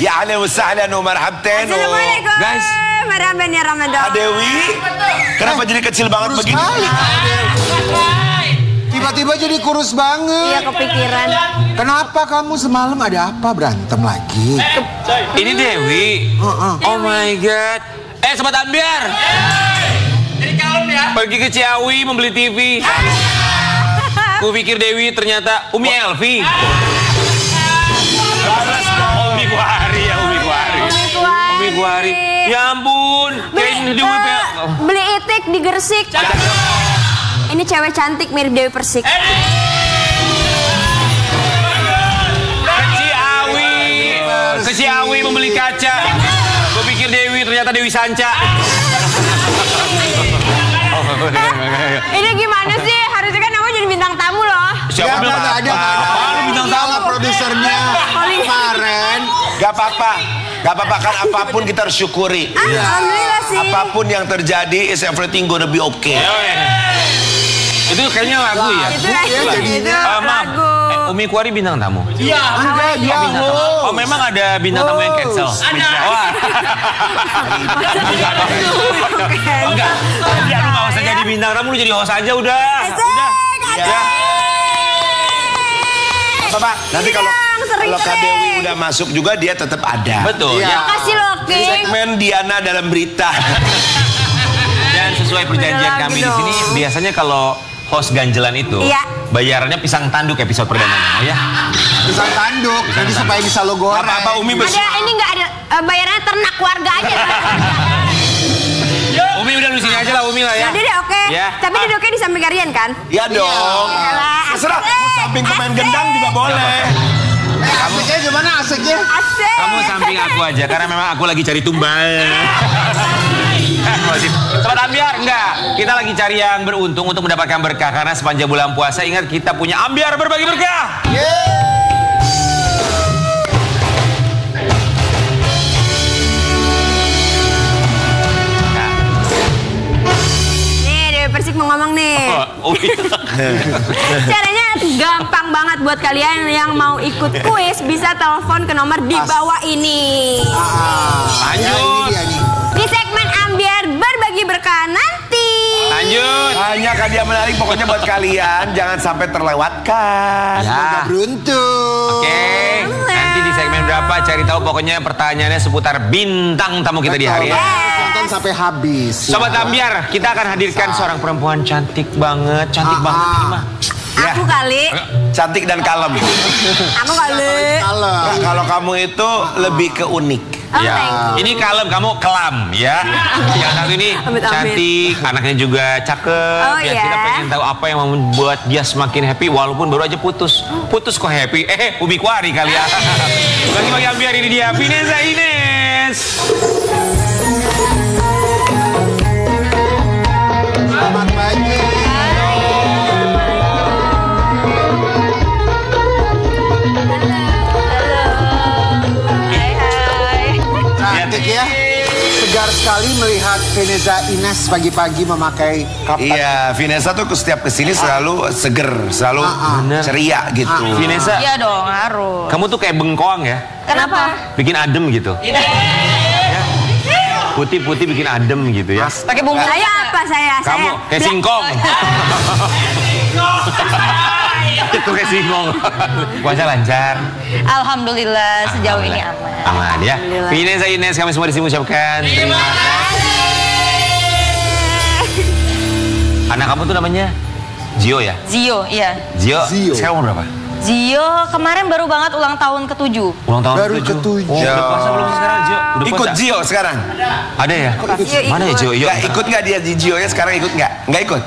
Ya ahlan wa sahlan wa marhabten. Assalamualaikum. Guys. Marhaban ya Ramadan. Dewi, kenapa jadi kecil banget Kurus begini? sekali. Tiba-tiba jadi kurus Iya banget. kepikiran. Kenapa kamu semalam ada apa? Berantem lagi? Ini Dewi. Oh my god. Sobat Ambiar. Jadi kalem ya. Pergi ke Ciawi membeli TV. Ku pikir Dewi ternyata Umi Elvi. Umi Guari ya, Umi Guari. Umi Guari. Ya ampun. Beli itik di Gersik. Ini cewek cantik mirip Dewi Persik. Ke Ciawi membeli kaca. Gue pikir Dewi, ternyata Dewi Sanca. Ini gimana sih? Harusnya kan aku jadi bintang tamu loh. Siapa bilang nggak ada. Apaan bintang tamu? Produsernya kemarin. Gak apa-apa. Gak apa-apa kan apapun kita harus syukuri. Alhamdulillah sih. Apapun yang terjadi is everything gonna be okay. Itu kayaknya lagu ya? Itu lagu. Umi Kuari bintang tamu? Iya. Enggak, dia Oh memang ada bintang tamu yang cancel? Ada. Enggak. Ya lu gak usah jadi bintang tamu, lu jadi host aja udah. Ya. Apa, nanti kalau Kak Dewi udah masuk juga dia tetap ada. Betul. Iya. Makasih loh, King. Segmen Diana dalam berita. Dan sesuai perjanjian kami di sini, biasanya kalau host ganjelan itu, Iya. bayarannya pisang tanduk episode perdananya, ya? pisang tanduk. Jadi supaya bisa lo goreng. Apa Umi Ada ini nggak ada bayarannya ternak warga aja. Umi udah lu sini aja lah, Umi lah ya. Jadi deh oke. Ya. Tapi duduknya di samping kalian kan? Ya dong. Iyalah. Terserah. Samping pemain gendang juga boleh. Asiknya gimana asiknya? Asik. Kamu samping aku aja, karena memang aku lagi cari tumbal. Sobat Ambiar, enggak. Kita lagi cari yang beruntung untuk mendapatkan berkah. Karena sepanjang bulan puasa, ingat kita punya Ambiar berbagi berkah. Nih Dewi Persik mau ngomong nih. Caranya gampang banget buat kalian yang mau ikut kuis, bisa telepon ke nomor di bawah ini. Lanjut. Ini dia nih. Di segmen Ambiar berbagi berkah nanti. Lanjut. Banyak hadiah menarik pokoknya buat kalian. Jangan sampai terlewatkan. Semoga beruntung. Oke. Nanti di segmen berapa cari tahu, pokoknya pertanyaannya seputar bintang tamu kita di hari ini. Tonton sampai habis. Sobat Ambiar, kita akan hadirkan seorang perempuan cantik banget ini mah. Ya. Aku kali. Cantik dan kalem. Aku kali. Nah, kalau kamu itu lebih ke unik. Oh, Ya, thank you. ini kalem, kamu kelam ya. Yang satu ini Amit-amit. cantik, anaknya juga cakep. Oh, Ya, iya. kita pengen tahu apa yang membuat dia semakin happy walaupun baru aja putus. Putus kok happy? Umi Kuari kali ya. Bagi-bagi Ambiar, ini dia Vineza Ines. Selamat pagi. Cantik ya. Segar sekali melihat Vineza Ines pagi-pagi memakai kapas. Iya, Vineza tuh setiap kesini selalu seger, selalu ceria gitu. Vineza, Iya dong, harus. kamu tuh kayak bengkoang ya. Kenapa? Bikin adem gitu. Ya. Putih-putih bikin adem gitu ya. Pakai bumbu saya apa saya? Kamu kayak singkong. Itu kayak singkong. Puasa lancar. Alhamdulillah sejauh ini aman. Aman ya. Vineza Ines, kami semua di sini mengucapkan terima kasih. Anak kamu tuh namanya Zio ya? Zio, iya. Zio. Zio. Sekarang umur berapa? Zio kemarin baru banget ulang tahun ke-7. Ulang tahun Baru ke-7. ke-7. Oh, udah puasa belum sih sekarang Zio? Udah Ikut puasa? Zio sekarang. Ada ya? Mana ya Zio? Yuk. Nggak ikut nggak dia di Zio-nya sekarang ikut nggak? Nggak ikut.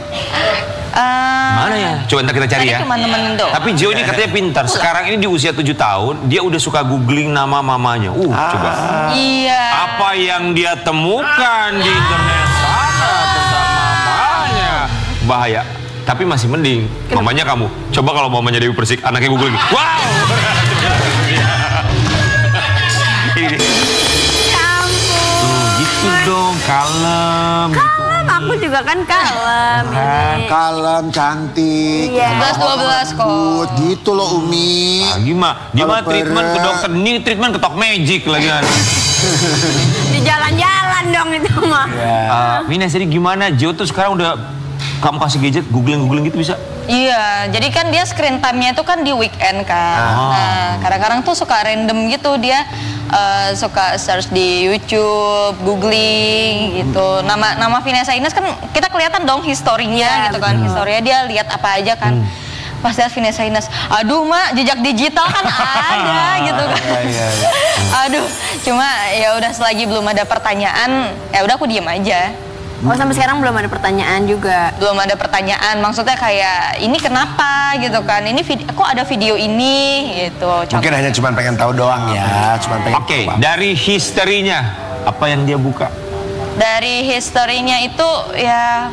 Mana ya? Coba ntar kita cari Tadi ya. cuma nemenin doang. Tapi Zio ini katanya pintar. Sekarang ini di usia 7 tahun, dia udah suka googling nama mamanya. Coba. Iya. Apa yang dia temukan di internet sana tentang mamanya? Bahaya. Tapi masih mending. Mamanya kamu. Coba kalau mamanya Dewi Persik, anaknya googling. Wow! Ya ampun. Gitu dong, kalem. Kalem, aku juga juga kan kalem. ini. Kalem, cantik. Iya. 11-12 kok. Good, gitu loh Umi. Dia mah Kalau treatment ke pere- dokter, ini treatment ke Tok Magic lagi kan. Di jalan-jalan dong itu mah. Vines, jadi gimana? Jo tuh sekarang udah kamu kasih gadget, googling gitu bisa? Iya, jadi kan dia screen time-nya itu kan di weekend kan. Nah, kadang-kadang tuh suka random gitu dia suka search di YouTube, googling gitu. Nama Vanessa Ines kan kita kelihatan dong historinya gitu kan. Historinya dia lihat apa aja kan. Pas lihat Vanessa Ines, aduh mak jejak digital kan ada gitu kan. Aduh, cuma ya udah selagi belum ada pertanyaan, ya udah aku diem aja. Oh sampai sekarang belum ada pertanyaan juga. Belum ada pertanyaan, maksudnya kayak ini kenapa gitu kan, ini kok ada video ini gitu. Mungkin hanya cuma pengen tahu doang ya, cuma pengen. Oke, dari historinya apa yang dia buka? Dari historinya itu ya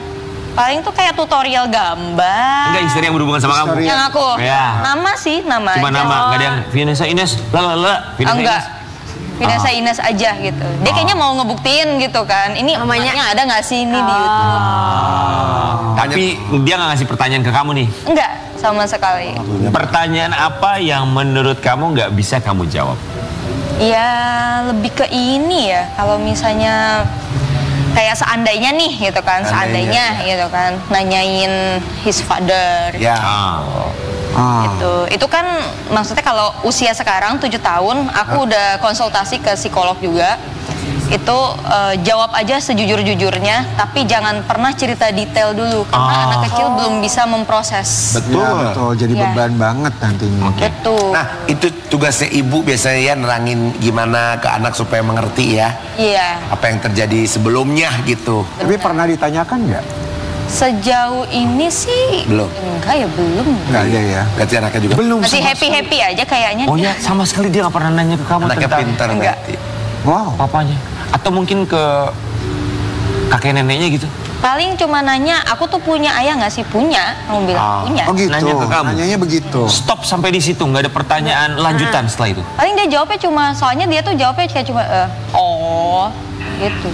paling tuh kayak tutorial gambar. Enggak, history yang berhubungan sama kamu. Yang aku Ya. nama sih, nama Cuma aja. nama, nggak ada yang Vanessa Ines, Vanessa Enggak. Ines. Vanessa Ines aja gitu. Dia kayaknya mau ngebuktiin gitu kan. Ini namanya ada nggak sih ini di YouTube? Tapi dia nggak ngasih pertanyaan ke kamu nih. Enggak, sama sekali. Pertanyaan apa yang menurut kamu nggak bisa kamu jawab? Ya lebih ke ini ya. Kalau misalnya kayak seandainya nih gitu kan, seandainya gitu kan, nanyain his father. Ya. Gitu. Itu kan maksudnya kalau usia sekarang 7 tahun, aku udah konsultasi ke psikolog juga. Itu jawab aja sejujur-jujurnya, tapi jangan pernah cerita detail dulu karena anak kecil belum bisa memproses. Betul. Ya, betul. Jadi Iya. beban banget nantinya. Betul. Nah, itu tugasnya ibu biasanya ya nerangin gimana ke anak supaya mengerti ya. Iya. Apa yang terjadi sebelumnya gitu. Tapi pernah ditanyakan nggak? Sejauh ini sih Belum. enggak ya, belum. Nggak ada ya. Berarti anaknya juga Belum. Masih sama happy aja kayaknya. Oh ya, sama sekali dia nggak pernah nanya ke kamu anaknya tentang pintar Enggak. berarti. Wow. papanya. Atau mungkin ke kakek neneknya gitu. Paling cuma nanya, aku tuh punya ayah nggak sih? Punya. Kamu bilang punya. Oh gitu. Nanya ke kamu. Nanyanya begitu. Stop sampai di situ, nggak ada pertanyaan lanjutan setelah itu. Paling dia jawabnya cuma, soalnya dia tuh jawabnya kayak cuma oh gitu.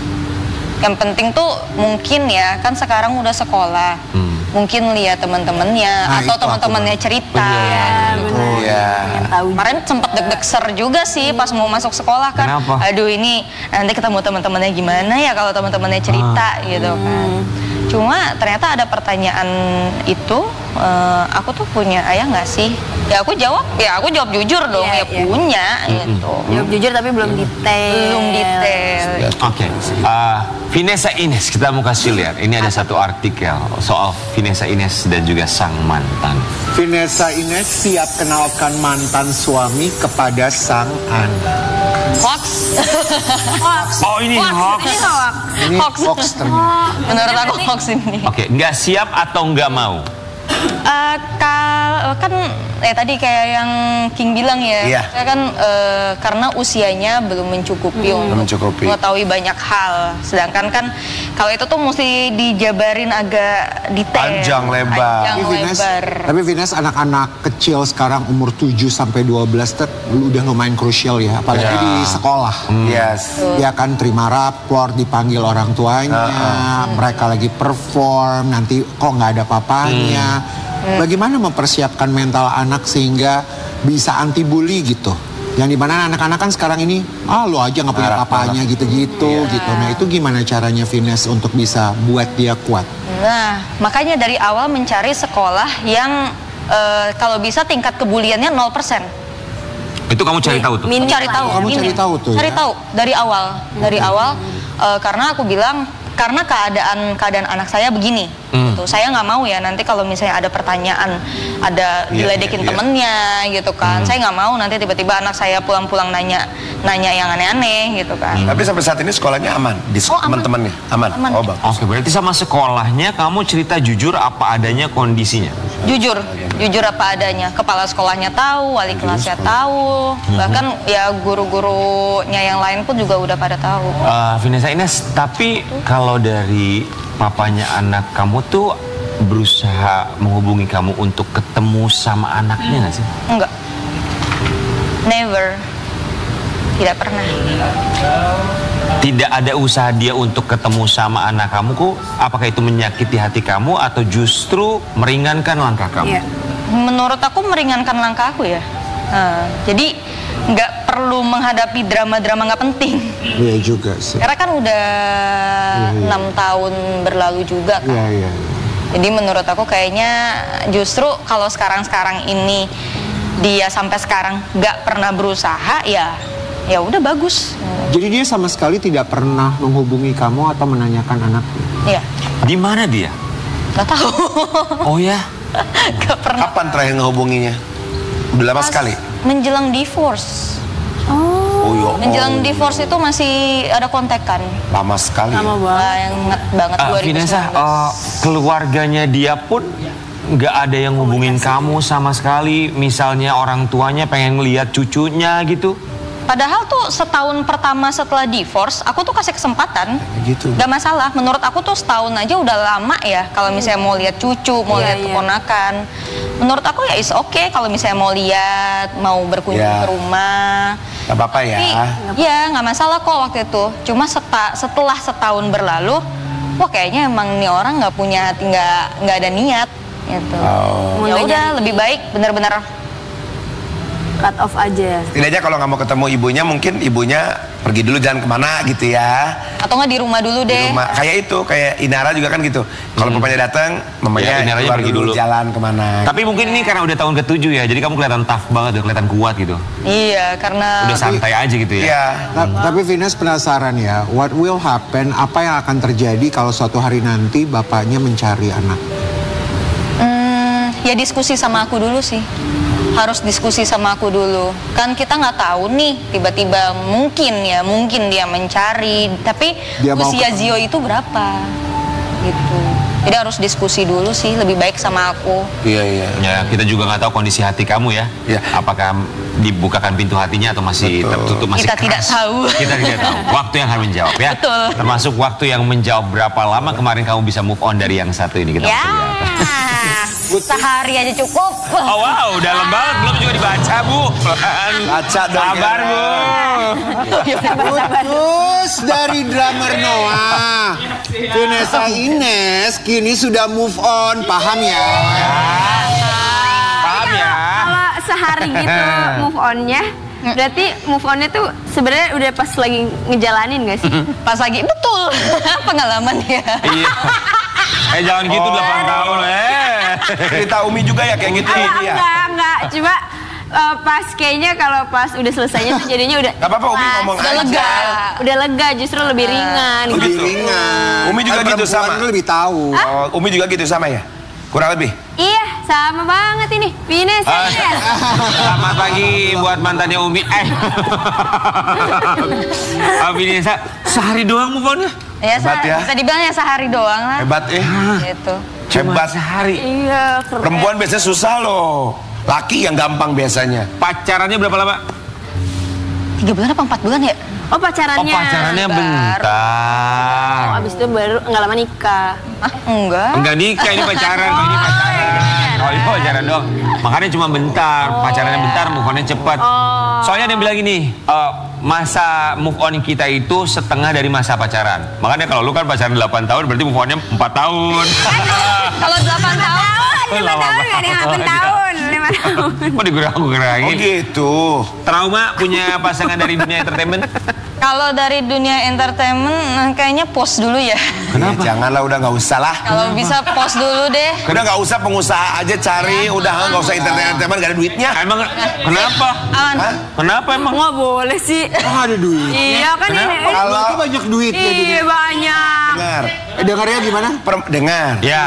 Yang penting tuh mungkin ya, kan sekarang udah sekolah. Mungkin lihat teman-temannya Nah, atau itu teman-temannya cerita. Oh ya. Kemarin sempet deg-deg ser juga sih pas mau masuk sekolah kan. Kenapa? Aduh ini nanti ketemu teman-temannya gimana ya kalau teman-temannya cerita gitu kan. Cuma ternyata ada pertanyaan itu, aku tuh punya ayah nggak sih? Ya aku jawab jujur dong, Iya, ya iya. punya gitu. Jawab jujur tapi belum detail. Belum detail. Oke, Vanessa Ines, kita mau kasih lihat. Ini ada satu artikel soal Vanessa Ines dan juga sang mantan. Vanessa Ines siap kenalkan mantan suami kepada sang anak. Hoax. Oh ini hoax. Ini hoax. Ini Hoax. hoax ternyata. Menurut aku hoax ini. Oke, nggak siap atau nggak mau? Kan tadi kayak yang King bilang ya, Iya. saya kan karena usianya belum mencukupi untuk mencukupi. mengetahui banyak hal. Sedangkan kan kalau itu tuh mesti dijabarin agak detail. Panjang lebar. Panjang lebar. Tapi Vines anak-anak kecil sekarang umur 7 sampai 12 udah lumayan krusial ya, apalagi di sekolah. Yes. Ya kan terima rapor, dipanggil orang tuanya, mereka lagi perform, nanti kok nggak ada papanya. Bagaimana mempersiapkan mental anak sehingga bisa anti bully gitu? Yang dimana anak-anak kan sekarang ini, lo aja nggak punya papanya gitu-gitu gitu. Nah itu gimana caranya Vines untuk bisa buat dia kuat? Nah, makanya dari awal mencari sekolah yang kalau bisa tingkat kebuliannya 0%. Itu kamu cari tahu tuh. Cari tahu. Kamu minim. cari tahu tuh, Cari ya? tahu dari awal, karena aku bilang karena keadaan anak saya begini. Gitu. Saya nggak mau ya nanti kalau misalnya ada pertanyaan, ada diledekin temennya gitu kan. Saya nggak mau nanti tiba-tiba anak saya pulang-pulang nanya yang aneh-aneh gitu kan. Tapi sampai saat ini sekolahnya aman di aman. teman-temannya. Aman. Aman. Oh bagus. Oke, berarti sama sekolahnya kamu cerita jujur apa adanya kondisinya. Jujur apa adanya. Kepala sekolahnya tahu, wali kelasnya tahu, bahkan ya guru-gurunya yang lain pun juga udah pada tahu. Vanessa Ines, tapi kalau dari papanya anak kamu tuh berusaha menghubungi kamu untuk ketemu sama anaknya nggak sih? Enggak. Never. Tidak pernah. tidak ada usaha dia untuk ketemu sama anak kamu kok, apakah itu menyakiti hati kamu atau justru meringankan langkah kamu? Iya. Menurut aku meringankan langkah aku ya. Jadi nggak perlu menghadapi drama-drama nggak penting. Iya juga sih. Karena kan udah 6 tahun berlalu juga kan. Iya. Jadi menurut aku kayaknya justru kalau sekarang ini dia sampai sekarang nggak pernah berusaha ya udah bagus. Jadi dia sama sekali tidak pernah menghubungi kamu atau menanyakan anaknya? Iya. Di mana dia? Nggak tahu. Oh ya? Nggak pernah. Kapan terakhir ngehubunginya? Udah lama sekali? Menjelang divorce. Oh ya. Menjelang divorce itu masih ada kontekan. Lama sekali. Lama Ya. banget. Banget 2019. Vanessa, keluarganya dia pun nggak ada yang ngubungin kamu sama sekali. Misalnya orang tuanya pengen ngeliat cucunya gitu. Padahal tuh setahun pertama setelah divorce, aku tuh kasih kesempatan. Gitu. Gak masalah, menurut aku tuh setahun aja udah lama ya. Kalau misalnya mau lihat cucu, mau lihat keponakan. Menurut aku ya is okay kalau misalnya mau lihat, mau berkunjung ke rumah. Gak apa-apa ya. Ya nggak masalah kok waktu itu. Cuma setelah setahun berlalu, wah kayaknya emang nih orang nggak punya hati, nggak ada niat gitu. Ya udah lebih baik benar-benar Cut off aja. Setidaknya kalau nggak mau ketemu ibunya, mungkin ibunya pergi dulu jalan kemana gitu ya. atau nggak di rumah dulu Di deh. rumah. Kayak itu, kayak Inara juga kan gitu. Kalau papanya datang, mamanya Inaranya keluar pergi dulu, dulu. jalan kemana. Tapi mungkin ini karena udah tahun ke-7 ya, jadi kamu kelihatan tough banget, udah kelihatan kuat gitu. Iya karena Udah santai aja gitu ya. Iya. Tapi Venus penasaran ya, what will happen, apa yang akan terjadi kalau suatu hari nanti bapaknya mencari anak? Ya diskusi sama aku dulu sih. Harus diskusi sama aku dulu. Kan kita nggak tahu nih, tiba-tiba mungkin dia mencari. Tapi Dia mau usia ketemu. Zio itu berapa? Gitu. Jadi harus diskusi dulu sih, lebih baik sama aku. Iya. Ya, kita juga nggak tahu kondisi hati kamu ya. Iya. Apakah dibukakan pintu hatinya atau masih tertutup, masih Kita tidak keras? tahu. Kita tidak tahu. Waktu yang akan menjawab ya. Betul. Termasuk waktu yang menjawab berapa lama kemarin kamu bisa move on dari yang satu ini, kita Ya, masuk lihat. sehari aja cukup. Oh wow, dalam banget, belum juga dibaca Bu. Pelan. Baca dong, Sabar ya. Bu. Terus dari drummer Noah, Vanessa Ines kini sudah move on, paham ya? Paham ya? Kalau sehari gitu move on-nya, berarti move on-nya tuh sebenarnya udah pas lagi ngejalanin gak sih? Pas lagi betul pengalaman ya. Iya. Jangan gitu 8 tahun Cerita Umi juga ya kayak gitu nih. Iya. Enggak. Cuma pas kayaknya kalau pas udah selesainya tuh jadinya udah Gak apa-apa Umi pas, ngomong Udah aja. lega. udah lega, justru lebih ringan Oh, gitu. gitu. Ringan. Umi juga Kan gitu perempuan sama? tuh lebih tahu. Oh, Umi juga gitu sama ya? Kurang lebih? Iya, sama banget ini. Vanessa ya. Selamat pagi buat mantannya Umi. Vanessa, sehari doang move on ya? Ya, Hebat ya. bisa dibilang ya sehari doang lah. Hebat Gitu. Hebat. Sehari. Iya, keren. Perempuan biasanya susah loh. Laki yang gampang biasanya. Pacarannya berapa lama? 3 bulan apa 4 bulan ya? Oh, pacarannya. Oh, pacarannya Oh, bentar. abis itu baru nggak lama nikah. Ah, enggak. Enggak nikah, ini pacaran. Oh, ini pacaran. Oh, ini pacaran dong. Makanya cuma bentar. Pacarannya bentar, move on-nya cepat. Soalnya ada yang bilang gini, masa move on kita itu setengah dari masa pacaran. Makanya kalau lu kan pacaran 8 tahun, berarti move on-nya 4 tahun. Kalau 8 tahun. 5 tahun nggak nih? 8 tahun. 5 tahun. Kok digerang-gerangin? Oh gitu. Trauma punya pasangan dari dunia entertainment? Kalau dari dunia entertainment kayaknya post dulu ya. Kenapa? Janganlah, udah nggak usah lah. Kalau bisa post dulu deh. Udah nggak usah, pengusaha aja cari. Udah nggak usah entertainment, nggak ada duitnya. Emang kenapa? Aman. Hah? Kenapa emang? Nggak boleh sih. Oh, ada duit. Iya kan ini. Kalau Itu banyak duit ya dunia. Iya banyak. dengar, Dengarnya gimana? dengar. Ya.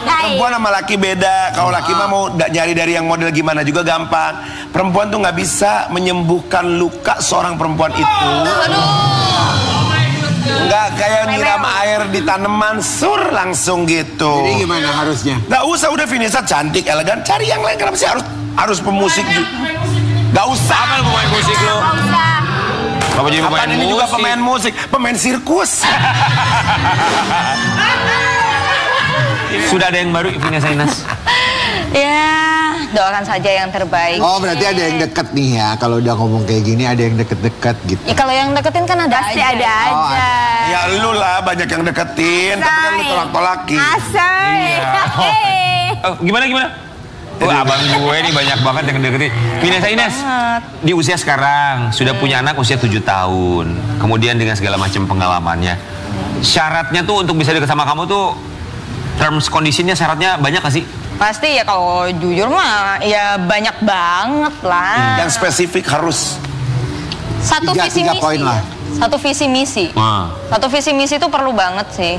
Perempuan sama laki beda. Kalau laki mah mau nyari dari yang model gimana juga gampang. Perempuan tuh nggak bisa menyembuhkan luka seorang perempuan itu. Nggak kayak nyiram air di tanaman, sur langsung gitu. Jadi gimana harusnya? Nggak usah, udah Vanessa cantik, elegan. Cari yang lain, kenapa sih harus pemusik juga? Nggak usah. Apa lu pemain musik lu? Nggak usah. Apa jadi Apaan pemain ini juga musik? pemain musik, pemain sirkus. Sudah ada yang baru, Vanessa Ines? Ya, doakan saja yang terbaik. Oh berarti ada yang deket nih ya. Kalau udah ngomong kayak gini ada yang deket-deket gitu. Ya, kalau yang deketin kan ada Pasti aja. ada aja. Ya lu lah banyak yang deketin, tapi kan lu tolak-tolakin. Asal. Oh, gimana? Oh, abang gue nih banyak banget yang deketin. Ines, di usia sekarang sudah punya anak usia 7 tahun. Kemudian dengan segala macam pengalamannya. Syaratnya tuh untuk bisa deket sama kamu tuh terms conditionnya syaratnya banyak gak sih? Pasti ya kalau jujur mah ya banyak banget lah. Yang spesifik harus. Satu visi tiga misi. poin lah. Satu visi misi. Satu visi misi itu perlu banget sih.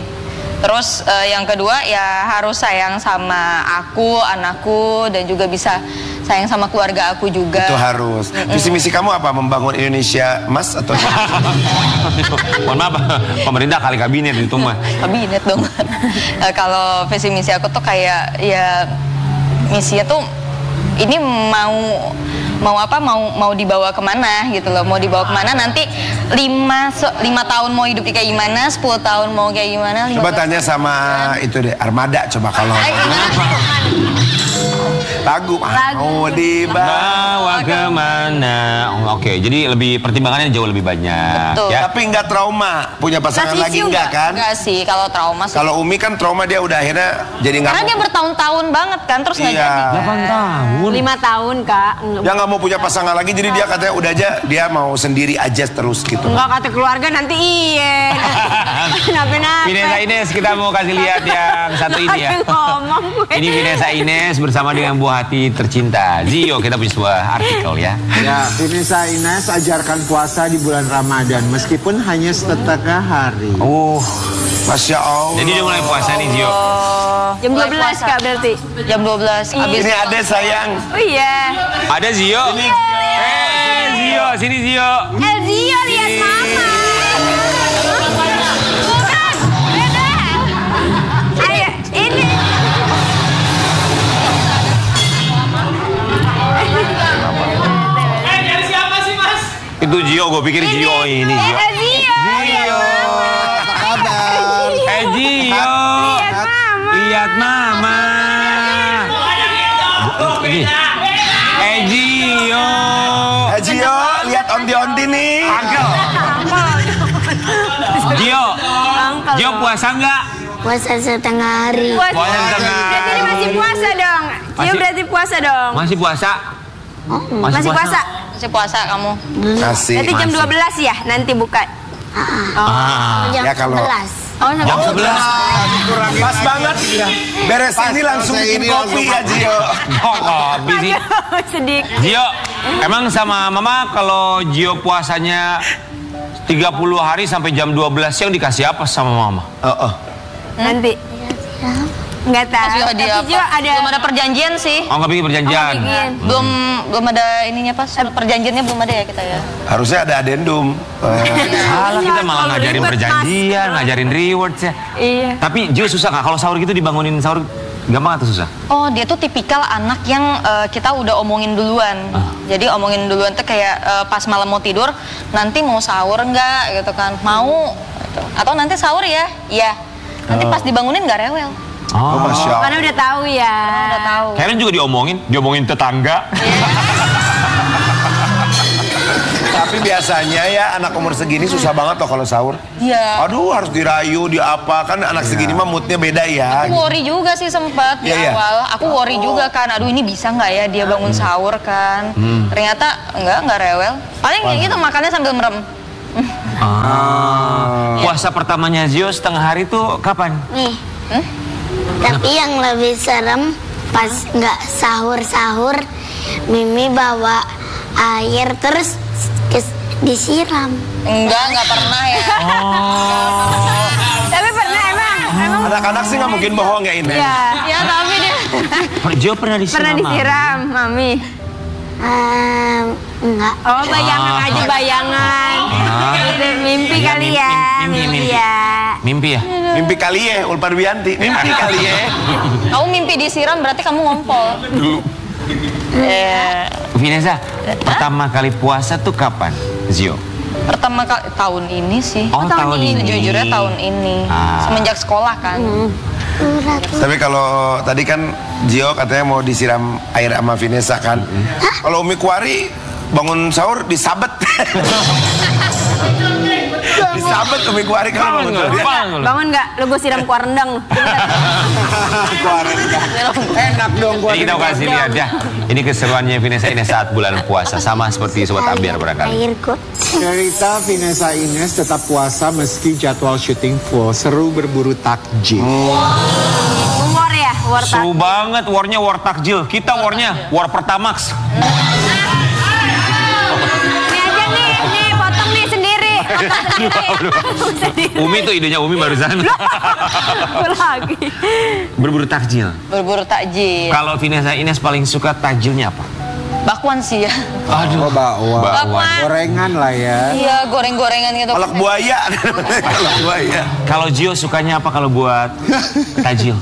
Terus yang kedua ya harus sayang sama aku, anakku, dan juga bisa sayang sama keluarga aku juga. Itu harus. Visi misi kamu apa? Membangun Indonesia emas atau? Mohon maaf, pemerintah kali kabinet itu mah. Kabinet dong. Kalau visi misi aku tuh kayak ya misinya tuh ini mau dibawa kemana gitu loh, mau dibawa kemana nanti 5 tahun mau hidup kayak gimana, 10 tahun mau kayak gimana. Coba tanya sama itu deh, Armada coba kalau lagu mau dibawa kemana. Oke, jadi lebih pertimbangannya jauh lebih banyak. Betul. Ya. Tapi nggak trauma, punya pasangan lagi enggak kan? Enggak sih, kalau trauma sih. Kalau Umi kan trauma dia udah akhirnya jadi nggak Karena mau. dia bertahun-tahun banget kan, terus nggak Iya. jadi. 8 tahun. 5 tahun kak. Dia nggak mau punya pasangan lagi, jadi dia katanya udah aja dia mau sendiri aja terus gitu. Enggak kata keluarga nanti iya. Kenapa-napa. Vanessa Ines, kita mau kasih lihat yang satu ini ya. Ngomong gue. Ini Vanessa Ines bersama dengan buah hati tercinta Zio. Kita punya sebuah artikel ya. Ya, Vanessa Ines ajarkan puasa di bulan Ramadan meskipun hanya setengah hari. Masya Allah. Jadi udah mulai puasa nih Zio. Jam 12 kak berarti. Jam 12 habis. Ini ada sayang. Oh iya. Ada Zio. Zio, sini Zio. Zio lihat mama. Bukan, beda. Ayo, ini. Dari siapa sih mas? Itu Zio, gue pikir Zio ini Zio. Zio. Zio. Apa kabar? Zio. Lihat mama. Lihat mama. Zio. Gio, lihat onti-onti nih. Angkel. Zio puasa nggak? Puasa setengah hari. Puasa setengah Berarti ini masih puasa dong. Zio Masih- berarti puasa dong. Masih puasa? Masih puasa. Masih puasa kamu. Kasih. Berarti jam 12 ya nanti buka. Jam Ya, kalau- 11. Oh, Jam 11. Pas banget. Beres ini langsung selesai bikin ini kopi langsung ya Gio. Oh, kopi sih. sedih. Zio, emang sama mama kalau Zio puasanya 30 hari sampai jam 12 siang dikasih apa sama mama? Nanti. Enggak tahu. Kasih hadiah Tapi apa? Zio ada Belum ada perjanjian sih. Oh, nggak bikin perjanjian. Belum ada ininya pas. Perjanjiannya belum ada ya kita ya. Harusnya ada adendum. Salah, kita malah Kalau ngajarin ribet, perjanjian, Mas. ngajarin rewards ya. Iya. Tapi Zio susah nggak kalau sahur gitu dibangunin sahur gampang atau susah? Oh, dia tuh tipikal anak yang kita udah omongin duluan. Jadi omongin duluan tuh kayak pas malam mau tidur, nanti mau sahur enggak gitu kan. Mau gitu. Atau nanti sahur ya? Iya. Nanti pas dibangunin nggak rewel. Oh, Masya Allah. Karena udah tahu ya. Udah tahu. Karen juga diomongin tetangga. Tapi biasanya ya anak umur segini susah banget loh kalau sahur. Iya. Aduh harus dirayu, diapa kan anak segini mah moodnya beda ya. Aku worry juga sih sempat di Iya, iya. awal. Aku worry juga kan. Aduh ini bisa nggak ya dia bangun sahur kan? Ternyata nggak rewel. Paling kayak gitu makannya sambil merem. Puasa pertamanya Zio setengah hari tuh kapan? Nih. Tapi yang lebih serem pas nggak sahur-sahur, Mimi bawa air terus disiram. Nggak pernah ya. Tapi pernah emang Anak-anak sih nggak mungkin bohong ya ini. ya. Ya tapi dia. Zio pernah disiram. Pernah disiram, Mami. Enggak. Oh, bayangan aja bayangan. Itu mimpi Iya, kali mimpi, ya. mimpi. ya. Mimpi ya? Mimpi kali ya, Ulpan Wiyanti. Mimpi kali ya. Kamu mimpi disiram berarti kamu ngompol. Vanessa, pertama kali puasa tuh kapan, Zio? Pertama kali tahun ini sih. Oh, tahun ini. Jujurnya tahun ini. Ah. Semenjak sekolah kan. Tapi kalau tadi kan Gio katanya mau disiram air sama Vanessa kan. Kalau Umi Kuari bangun sahur disabet. Disabet Umi Kuari kalau bangun sahur. Bangun nggak? Lu gue siram kuah rendang. Kuah rendang. Enak dong kuah Ini kita kasih lihat ya. Ini keseruannya Vanessa Ines saat bulan puasa, sama seperti Sobat Ambiar barangkali. Airku. Cerita Vanessa Ines tetap puasa meski jadwal syuting full. Seru berburu takjil. War ya, war Seru banget, warnya war takjil. Kita warnya war Pertamax. Ini aja nih, potong nih sendiri. Potong sendiri. Umi tuh idenya Umi barusan. Lagi. Berburu takjil. Berburu takjil. Kalau Vanessa Ines paling suka takjilnya apa? Bakwan sih ya. Aduh, bakwan. Bakwan. Gorengan lah ya. Iya, goreng-gorengan gitu. Kolak buaya. Kolak buaya. Kalau Gio sukanya apa kalau buat takjil?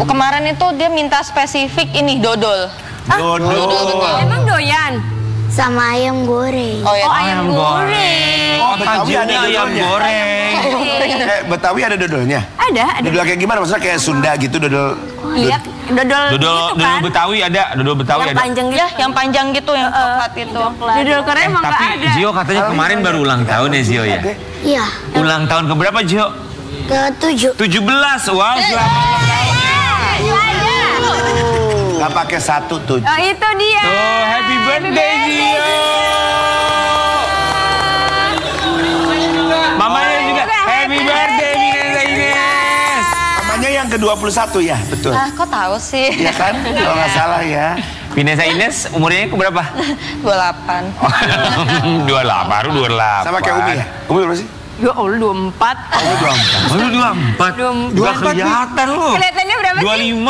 Kemarin itu dia minta spesifik ini dodol. Dodol. Emang doyan? Sama ayam goreng. Oh ya. Oh, ayam goreng. Oh, Betawi ada takjilnya ayam dodolnya. goreng. Betawi ada dodolnya? Ada. Dodol kayak gimana? Maksudnya kayak Sunda gitu dodol. Iya, dodol Dodol gitu kan. Betawi ada, dodol Betawi Yang ada. panjang gitu. Ya, yang panjang gitu, yang coklat itu. Dodol Korea emang nggak Tapi ada. Gio katanya kemarin baru ulang tahun ya Gio ya? Iya, Ulang tahun keberapa Gio? ke-7. 17, wow. Gak pakai satu tuh. Oh, itu dia. Tuh, happy birthday Gio. Mamanya juga happy birthday Vanessa Ines. Namanya yang ke-21 ya, betul. Ah, kok tahu sih? Iya kan? Kalau nggak salah ya. Vanessa Ines umurnya berapa? 28. 28, baru 28. Sama kayak Umi ya? Umi berapa sih? Ya Allah, 24. Oh, lu 24. 24. Gak kelihatan lu. Kelihatannya berapa sih? 25.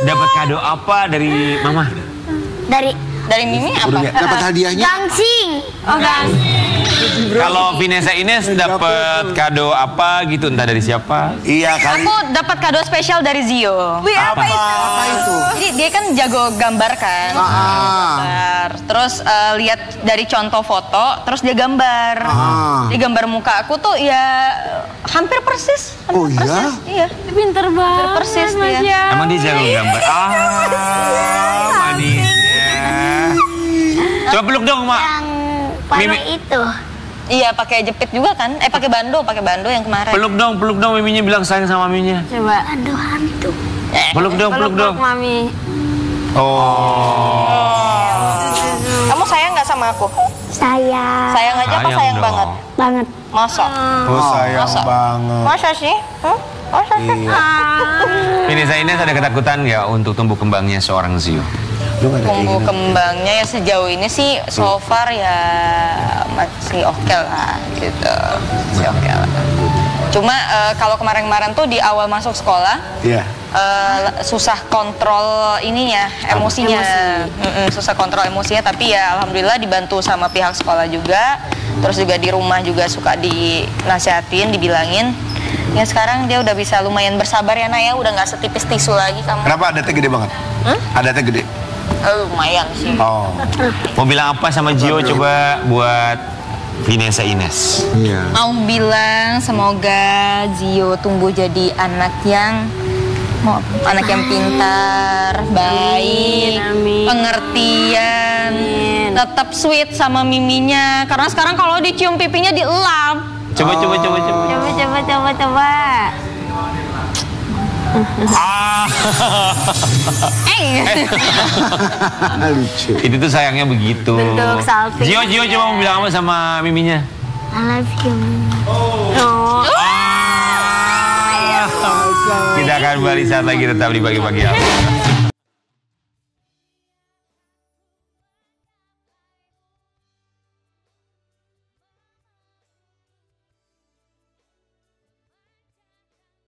Dapat kado apa dari Mama? Dari Mimi apa? Dapat hadiahnya? Gangsing. Oh, kan. Kalau Vanessa Ines dapat kado apa gitu, entah dari siapa? Iya kali. Aku dapat kado spesial dari Zio. Wih, apa itu? Apa itu? Jadi dia kan jago gambar kan. Gambar. Terus lihat dari contoh foto, terus dia gambar. Dia gambar muka aku tuh ya hampir persis. Oh iya? Iya. Pinter banget. Persis Mas dia. ya. Emang dia jago gambar? Manisnya. Coba peluk dong, Mak. Yang pakai Mimi. itu. Iya, pakai jepit juga kan? Pakai bando yang kemarin. Peluk dong, Miminya bilang sayang sama Miminya. Coba. Aduh, hantu. Peluk dong. Peluk Mami. Oh. Kamu sayang nggak sama aku? Sayang. Sayang aja apa sayang dong. banget? Banget. Masa? Oh sayang Masa? banget. Masa sih? Masa sih? Vanessa Ines ada ketakutan nggak untuk tumbuh kembangnya seorang Zio? Lu nggak ada Tumbuh keinginan? kembangnya ya sejauh ini sih so far ya masih oke lah gitu. Masih oke lah. Cuma kalau kemarin-kemarin tuh di awal masuk sekolah Iya. susah kontrol ininya, emosinya. Susah kontrol emosinya, tapi ya alhamdulillah dibantu sama pihak sekolah juga. Terus juga di rumah juga suka dinasihatin, dibilangin. Ya sekarang dia udah bisa lumayan bersabar ya Naya, udah nggak setipis tisu lagi kamu. Kenapa adatnya gede banget? Adatnya gede. Lumayan sih. Oh. Mau bilang apa sama Gio coba buat Vanessa Ines? Iya. Mau bilang semoga Zio tumbuh jadi anak yang pintar, baik, amin. pengertian, tetap sweet sama Miminya. Karena sekarang kalau dicium pipinya dielap. Coba. Coba. Lucu. Itu tuh sayangnya begitu. Bentuk salting. Gio coba mau bilang apa sama Miminya? I love you. Oh. Kita akan kembali saat lagi tetap di pagi-pagi.